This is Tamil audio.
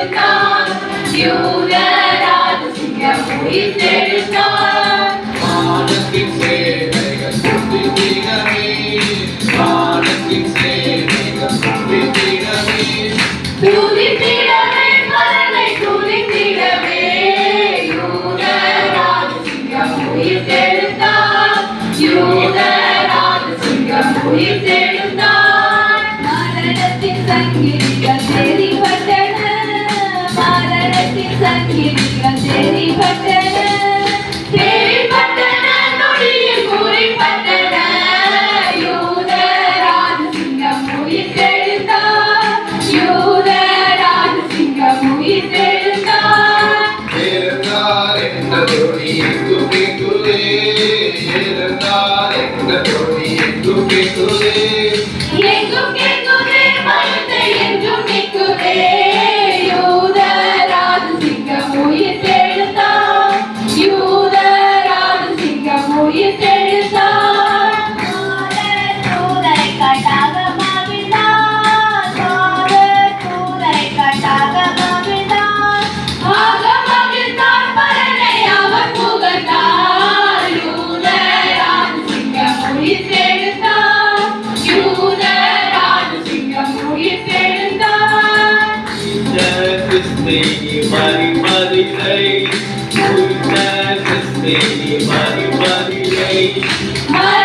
உயிர்த்தெழுந்தான் யூதராஜ சிங்கம் உயிர்த்தெழுந்தான் வானத்தின் சேனைகள் துதித்திடவே வானத்தின் சேனைகள் துதித்திடவே துதித்திடவே பரனை துதித்திடவே யூதராஜ சிங்கம் உயிர்த்தெழுந்தான் யூதராஜ சிங்கம் உயிர்த்தெழுந்தான் மரணத்தின் சங்கிலிகள் தெரிபட்டன மரணத்தின் சங்கிலிகள் தெரிபட்டன தெரிபட்டன நொடியில் குறிப்பட்டன யூதராஜ சிங்கம் உயிர்த்தெழுந்தான் யூதராஜ சிங்கம் உயிர்த்தெழுந்தான் எழுந்தார் என்ற தொனி எங்கும் கேட்குதே எழுந்தார் என்ற தொனி எங்கும் கேட்குதே எங்கும் கேட்குதே பயத்தை என்றும் நிற்குதே யூதராஜ சிங்கம் உயிர்த்தெழுந்தான் யூதராஜ சிங்கம் உயிர்த்தெழுந்தான் தூதரை காட்டாக மகிழ்ந்தான் தூதரை காட்டாக மகிழ்ந்தான் ஆக மகிழ்ந்தான் பரனை அவர் புகழ்ந்தார் யூதராஜ சிங்கம் உயிர்த்தெழுந்தான் யூதராஜ சிங்கம் உயிர்த்தெழுந்தான் கிறிஸ்தை மறிமறிலை கிறிஸ்தை மறிமறிலை மரண